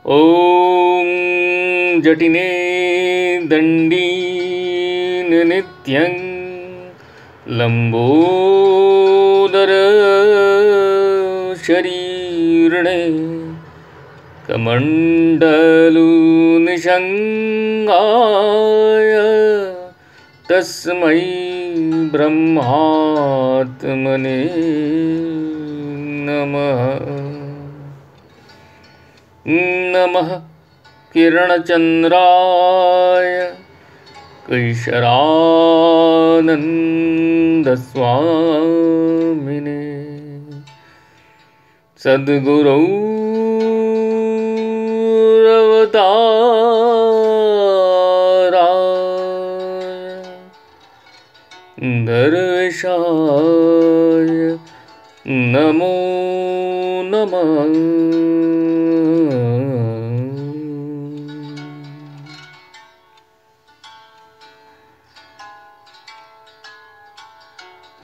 ॐ जटिने दण्डीन नित्यं लम्बोदर शरीर्णे कमण्डलु निषङ्गाय तस्मै ब्रह्मात्मने नमः। नमः किरणचन्द्राय कैशरानन्दस्वामिने सद्गुरौरवताराय दर्वेशाय नमो नमः।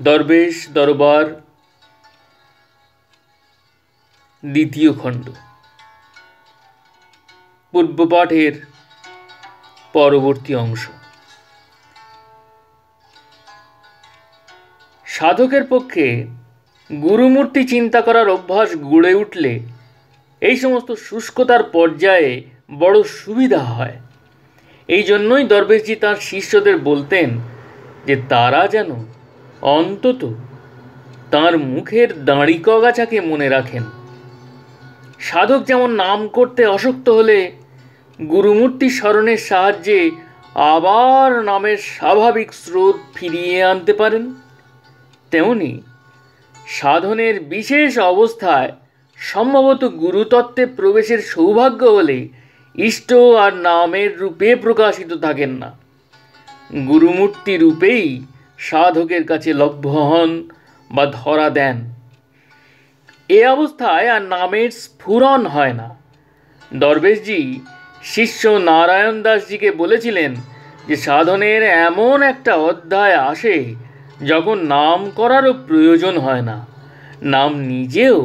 দরবেশ দরবার দ্বিতীয় খণ্ড পূর্বপাঠের পরবর্তী অংশ। সাধকের পক্ষে গুরুমূর্তি চিন্তা করার অভ্যাস গড়ে উঠলে এই সমস্ত শুষ্কতার পর্যায়ে বড় সুবিধা হয়। এই জন্যই দরবেশজি তাঁর শিষ্যদের বলতেন যে তারা যেন অন্তত তাঁর মুখের দাঁড়িকগাছাকে মনে রাখেন। সাধক যেমন নাম করতে অশক্ত হলে গুরুমূর্তি স্মরণের সাহায্যে আবার নামের স্বাভাবিক স্রোত ফিরিয়ে আনতে পারেন, তেমনি সাধনের বিশেষ অবস্থায় সম্ভবত গুরুতত্ত্বে প্রবেশের সৌভাগ্য হলে ইষ্ট আর নামের রূপে প্রকাশিত থাকেন না, গুরুমূর্তি রূপেই সাধকের কাছে লভ্য হন বা ধরা দেন। এ অবস্থায় আর নামের স্ফুরণ হয় না। দরবেশজি শিষ্য নারায়ণ দাসজিকে বলেছিলেন যে সাধনের এমন একটা অধ্যায় আসে যখন নাম করারও প্রয়োজন হয় না, নাম নিজেও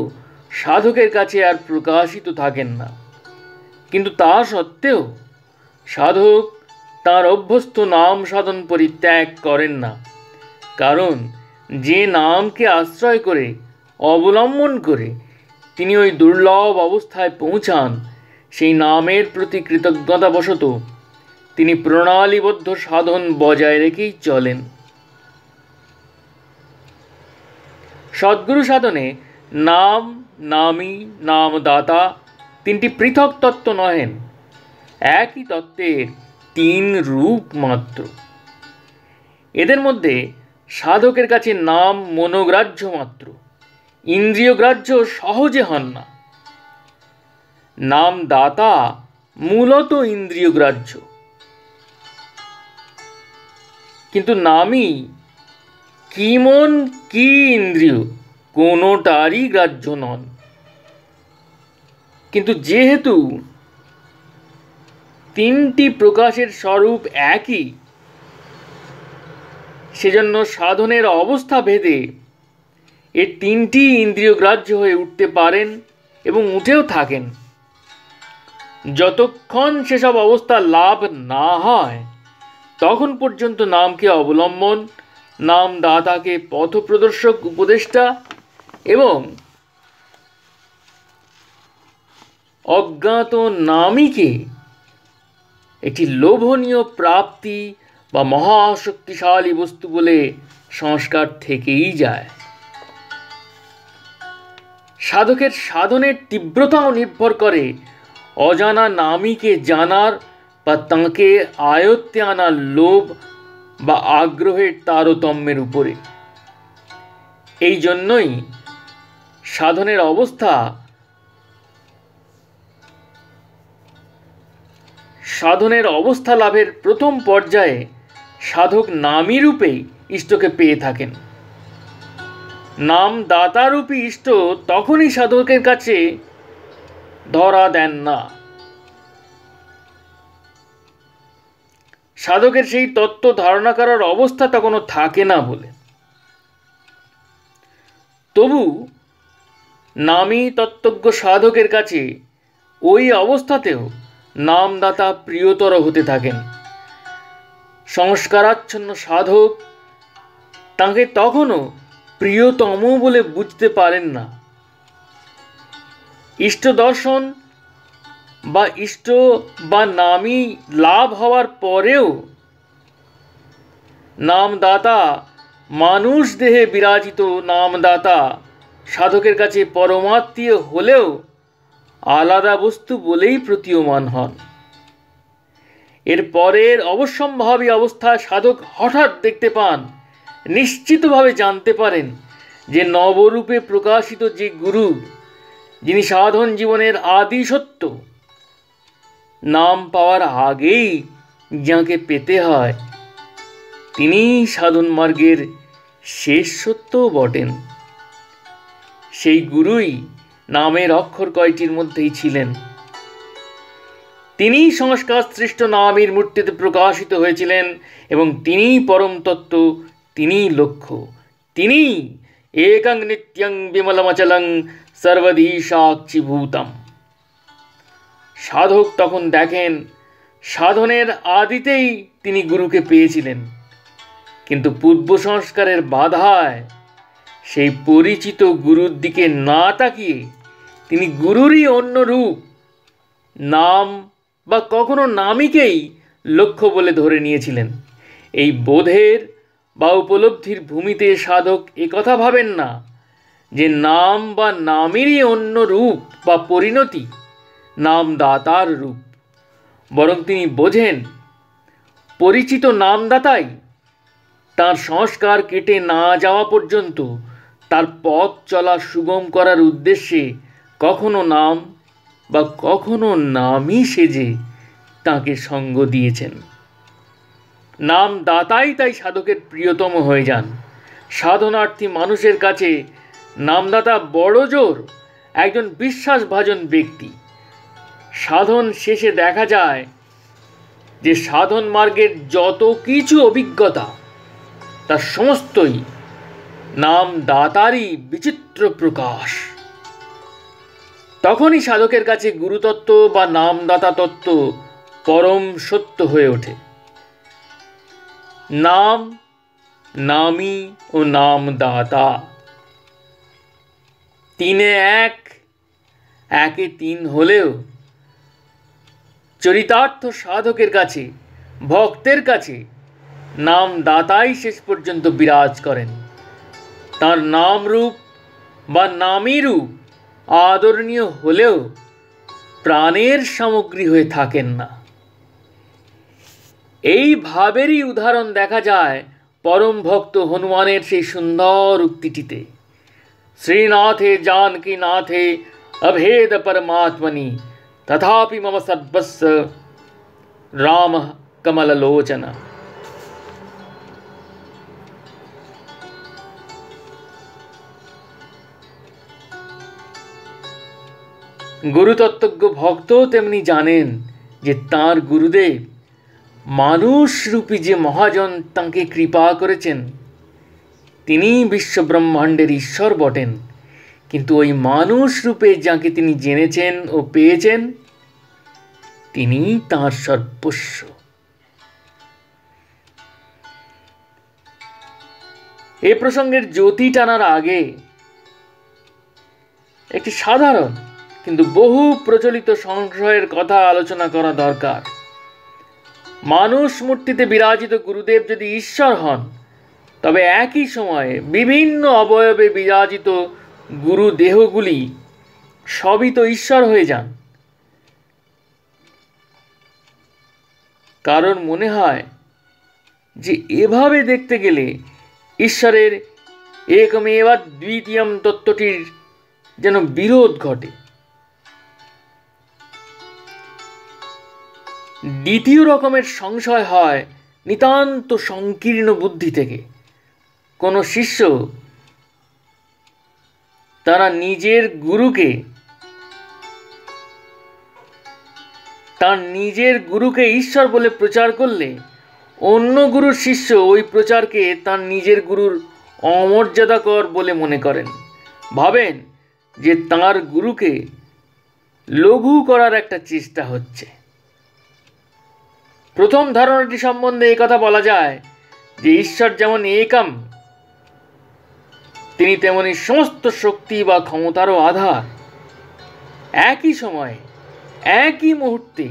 সাধকের কাছে আর প্রকাশিত থাকেন না। কিন্তু তা সত্ত্বেও সাধক তাঁর অভ্যস্ত নাম সাধন পরিত্যাগ করেন না, কারণ যে নামকে আশ্রয় করে অবলম্বন করে তিনি ওই দুর্লভ অবস্থায় পৌঁছান, সেই নামের প্রতি কৃতজ্ঞতাবশত তিনি প্রণালীবদ্ধ সাধন বজায় রেখেই চলেন। সদ্গুরু সাধনে নাম, নামী, নামদাতা তিনটি পৃথক তত্ত্ব নহেন, একই তত্ত্বের তিন রূপ মাত্র। এদের মধ্যে সাধকের কাছে নাম মনোগ্রাহ্য মাত্র, ইন্দ্রিয়গ্রাহ্য সহজে হন না। নাম দাতা মূলত ইন্দ্রিয়গ্রাহ্য, কিন্তু নামই কি মন কি ইন্দ্রিয় কোনোটারই গ্রাহ্য নন। কিন্তু যেহেতু তিনটি প্রকাশের স্বরূপ একই, সেজন্য সাধনের অবস্থা ভেদে এর তিনটি ইন্দ্রিয়গ্রাহ্য হয়ে উঠতে পারেন এবং উঠেও থাকেন। যতক্ষণ সেসব অবস্থা লাভ না হয় তখন পর্যন্ত নামকে অবলম্বন, নামদাতাকে পথপ্রদর্শক উপদেষ্টা এবং অজ্ঞাত নামীকে একটি লোভনীয় প্রাপ্তি বা মহাশক্তিশালী বস্তু বলে সংস্কার থেকেই যায়। সাধকের সাধনের তীব্রতাও নির্ভর করে অজানা নামীকে জানার বা তাঁকে আয়ত্তে আনার লোভ বা আগ্রহের তারতম্যের উপরে। এই জন্যই সাধনের অবস্থা লাভের প্রথম পর্যায়ে সাধক নামী রূপেই ইষ্টকে পেয়ে থাকেন। নাম দাতারূপী ইষ্ট তখনই সাধকের কাছে ধরা দেন না। সাধকের সেই তত্ত্ব ধারণা করার অবস্থা তখনও থাকে না বলে। তবু নামী তত্ত্বজ্ঞ সাধকের কাছে ওই অবস্থাতেও নামদাতা প্রিয়তর হতে থাকেন। সংস্কারাচ্ছন্ন সাধক তাকে তখনও প্রিয়তম বলে বুঝতে পারেন না। ইষ্ট দর্শন বা ইষ্ট বা নামই লাভ হওয়ার পরেও নামদাতা, মানুষ দেহে বিরাজিত নামদাতা সাধকের কাছে পরমাত্মীয় হলেও আলাদা বস্তু বলেই প্রতীয়মান হন। এর পরের অবশ্যম্ভাবী অবস্থায় সাধক হঠাৎ দেখতে পান, নিশ্চিতভাবে জানতে পারেন যে নবরূপে প্রকাশিত যে গুরু, যিনি সাধন জীবনের আদি সত্য, নাম পাওয়ার আগেই যাকে পেতে হয়, তিনি সাধন মার্গের শেষ সত্যও বটেন। সেই গুরুই নামের অক্ষর কয়টির মধ্যেই ছিলেন। তিনি সংস্কার সৃষ্ট নামের মূর্তিতে প্রকাশিত হয়েছিলেন এবং তিনিই পরম তত্ত্ব, তিনিই লক্ষ্য, তিনিই একং নিত্যং বিমলমচলং সর্বধীশাক্ষিভূতম। সাধক তখন দেখেন সাধনের আদিতেই তিনি গুরুকে পেয়েছিলেন, কিন্তু পূর্ব সংস্কারের বাধায় সেই পরিচিত গুরুর দিকে না তাকিয়ে তিনি গুরুরই অন্য রূপ, নাম বা কখনো নামিকেই লক্ষ্য বলে ধরে নিয়েছিলেন। এই বোধের বা উপলব্ধির ভূমিতে সাধক একথা ভাবেন না যে নাম বা নামেরই অন্য রূপ বা পরিণতি নামদাতার রূপ, বরং তিনি বোঝেন পরিচিত নামদাতাই তার সংস্কার কেটে না যাওয়া পর্যন্ত তার পথ চলা সুগম করার উদ্দেশ্যে কখনো নাম বা কখনো নামই সেজে তাকে সঙ্গ দিয়েছেন। নামদাতাই তাই সাধকের প্রিয়তম হয়ে যান। সাধনার্থী মানুষের কাছে নামদাতা বড় জোর একজন বিশ্বাসভাজন ব্যক্তি। সাধন শেষে দেখা যায় যে সাধন মার্গের যত কিছু অভিজ্ঞতা তার সমস্তই নামদাতারই বিচিত্র প্রকাশ। তখনই সাধকের কাছে গুরুতত্ত্ব বা নামদাতা তত্ত্ব পরম সত্য হয়ে ওঠে। নাম, নামী ও নামদাতা তিনে এক, একে তিন হলেও চরিতার্থ সাধকের কাছে, ভক্তের কাছে নামদাতাই শেষ পর্যন্ত বিরাজ করেন। তার নাম রূপ বা নামী রূপ আদরণীয় হলেও প্রাণের সামগ্রী হয়ে থাকেন না। এই ভাবেরই উদাহরণ দেখা যায় পরম ভক্ত হনুমানের সেই সুন্দর উক্তিটিতে, শ্রীনাথে जानकी नाथे अभेद परमात्मनि तथापि मम सर्वस्व राम कमललोचन। গুরুতত্ত্বজ্ঞ ভক্ত তেমনি জানেন যে তাঁর গুরুদেব মানুষরূপী যে মহাজন তাঁকে কৃপা করেছেন, তিনি বিশ্বব্রহ্মাণ্ডের ঈশ্বর বটেন, কিন্তু ওই মানুষ রূপে যাকে তিনি জেনেছেন ও পেয়েছেন, তিনি তাঁর সর্বস্ব। এ প্রসঙ্গের জ্যোতি টানার আগে একটি সাধারণ কিন্তু বহু প্রচলিত সংশয়ের কথা আলোচনা করা দরকার। মানুষ মূর্তিতে বিরাজিত গুরুদেব যদি ঈশ্বর হন, তবে একই সময়ে বিভিন্ন অবয়বে বিরাজিত গুরু দেহগুলি সবই তো ঈশ্বর হয়ে যান। কারণ মনে হয় যে এভাবে দেখতে গেলে ঈশ্বরের একমেবা দ্বিতীয়ম তত্ত্বটির যেন বিরোধ ঘটে। দ্বিতীয় রকমের সংশয় হয় নিতান্ত সংকীর্ণ বুদ্ধি থেকে। কোনো শিষ্য তারা নিজের গুরুকে ঈশ্বর বলে প্রচার করলে অন্য গুরুর শিষ্য ওই প্রচারকে তার নিজের গুরুর অমর্যাদাকর বলে মনে করেন, ভাবেন যে তাঁর গুরুকে লঘু করার একটা চেষ্টা হচ্ছে। প্রথম ধারণাটি সম্বন্ধে কথা বলা যায় যে ঈশ্বর যেমন একম, তিনি তেমনি সমস্ত শক্তি বা ক্ষমতারও আধার। একই সময়ে, একই মুহূর্তে,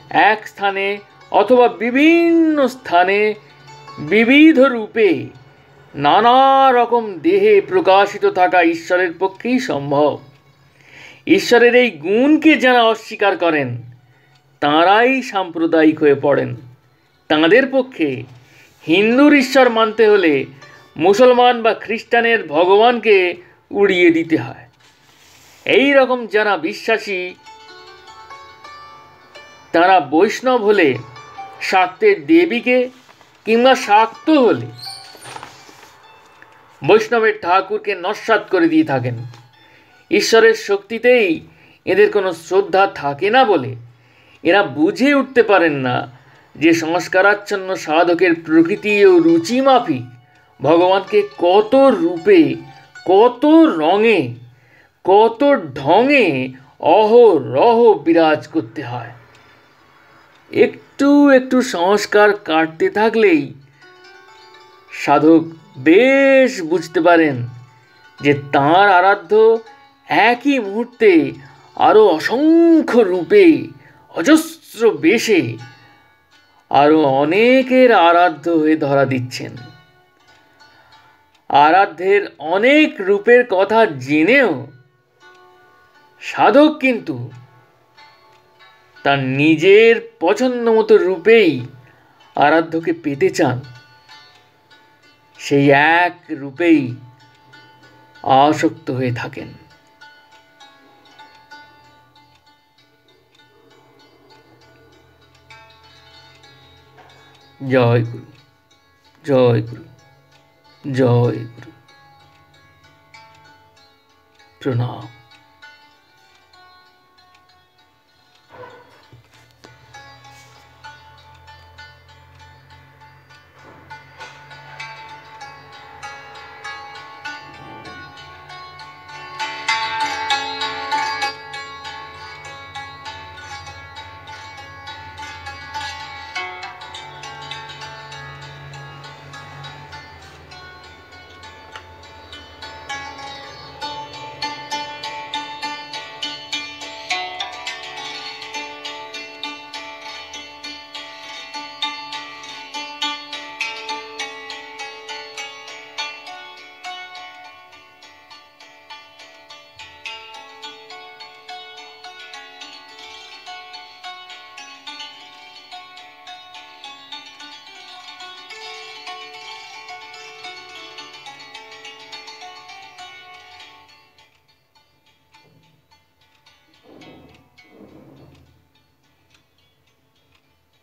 এক স্থানে অথবা বিভিন্ন স্থানে বিবিধ রূপে নানা রকম দেহে প্রকাশিত থাকা ঈশ্বরের পক্ষেই সম্ভব। ঈশ্বরের এই গুণকে যারা অস্বীকার করেন তাঁরাই সাম্প্রদায়িক হয়ে পড়েন। তাঁদের পক্ষে হিন্দুর ঈশ্বর মানতে হলে মুসলমান বা খ্রিস্টানের ভগবানকে উড়িয়ে দিতে হয়। এই রকম যারা বিশ্বাসী তারা বৈষ্ণব হলে শাক্তের দেবীকে, কিংবা শাক্ত হলে বৈষ্ণবের ঠাকুরকে নস্যাৎ করে দিয়ে থাকেন। ঈশ্বরের শক্তিতেই এদের কোনো শ্রদ্ধা থাকে না বলে এরা বুঝে উঠতে পারেন না যে সংস্কারাচ্ছন্ন সাধকের প্রকৃতি ও রুচি মাফিক ভগবানকে কত রূপে, কত রঙে, কত ঢঙে অহরহ বিরাজ করতে হয়। একটু একটু সংস্কার কাটতে থাকলেই সাধক বেশ বুঝতে পারেন যে তাঁর আরাধ্য একই মুহূর্তে আরো অসংখ্য রূপে, অজস্র বেশে আরো অনেকের আরাধ্য হয়ে ধরা দিচ্ছেন। আরাধ্যের অনেক রূপের কথা জেনেও সাধক কিন্তু তার নিজের পছন্দ মতো রূপেই আরাধ্যকে পেতে চান। সেই এক রূপেই আসক্ত হয়ে থাকেন। জয় গুরু, জয় গুরু, জয় গুরু, প্রণাম।